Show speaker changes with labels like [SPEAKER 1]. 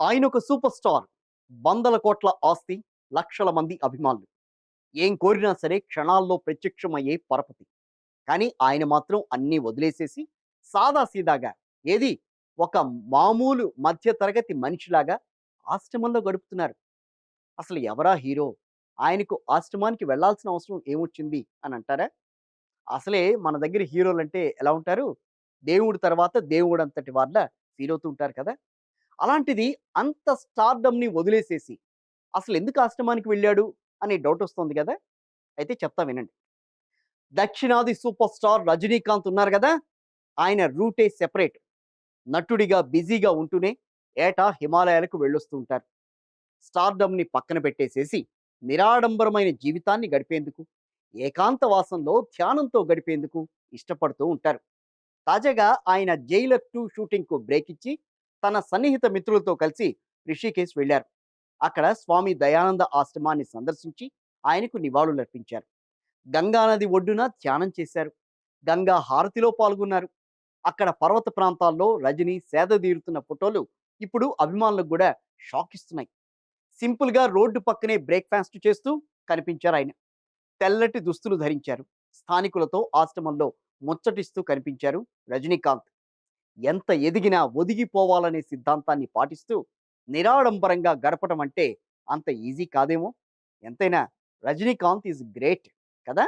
[SPEAKER 1] ఆయన ఒక super star. వందల కోట్ల ఆస్తి, లక్షల మంది అభిమానులు. ఏం కోరినా సరే క్షణాల్లో ప్రత్యక్షమయ్యే పరపతి. కానీ ఆయన మాత్రం అన్నీ వదిలేసేసి సాదాసీదాగా ఏది ఒక మామూలు మధ్య తరగతి మనిషిలాగా ఆశ్రమంలో గడుపుతున్నారు. అసలు ఎవరా హీరో? ఆయనకు ఆశ్రమానికి వెళ్ళాల్సిన అవసరం ఏమొచ్చింది అని అంటారా? అసలే మన దగ్గర హీరోలంటే ఎలా ఉంటారు? దేవుడి తర్వాత దేవుడంతటి వాళ్ళ ఫీల్ అవుతూ ఉంటారు కదా! అలాంటిది అంత స్టార్డమ్‌ని వదిలేసేసి అసలెందుకు ఆశ్రమానికి వెళ్ళాడు అనే డౌటొస్తోంది గదా! అయితే చెప్తా వినండి. దక్షిణాది సూపర్ స్టార్ 'రజనీకాంత్' ఉన్నారు గదా! ఆయన రూటే సెపరేట్. నటుడిగా బిజీగా ఉంటూనే ఏటా హిమాలయాలకు వెళ్ళొస్తూ ఉంటారు. స్టార్డమ్‌ని పక్కన పెట్టేసేసి నిరాడంబరమైన జీవితాన్ని గడిపేందుకు, ఏకాంతవాసంలో ధ్యానంతో గడిపేందుకు ఇష్టపడుతూ ఉంటారు. తాజాగా ఆయన 'జైలర్ 2' షూటింగ్‌కు బ్రేక్ ఇచ్చి తన సన్నిహిత మిత్రులతో కలిసి రిషికేశ్ వెళ్లారు. అక్కడ స్వామి దయానంద ఆశ్రమాన్ని సందర్శించి ఆయనకు నివాళులర్పించారు. గంగా నది ఒడ్డున ధ్యానం చేశారు. గంగా హారతిలో పాల్గొన్నారు. అక్కడ పర్వత ప్రాంతాల్లో రజని సేదదీరుతున్న ఫోటోలు ఇప్పుడు అభిమానులకు కూడా షాక్ ఇస్తున్నాయి. సింపుల్‌గా రోడ్డు పక్కనే బ్రేక్‌ఫాస్ట్ చేస్తూ కనిపించారాయన. తెల్లటి దుస్తులు ధరించారు. స్థానికులతో ఆశ్రమంలో ముచ్చటిస్తూ కనిపించారు రజనీకాంత్. ఎంత ఎదిగినా ఒదిగిపోవాలనే సిద్ధాంతాన్ని పాటిస్తూ నిరాడంబరంగా గడపడం అంటే అంత ఈజీ కాదేమో. ఎంతైనా రజనీకాంత్ ఈజ్ గ్రేట్ కదా!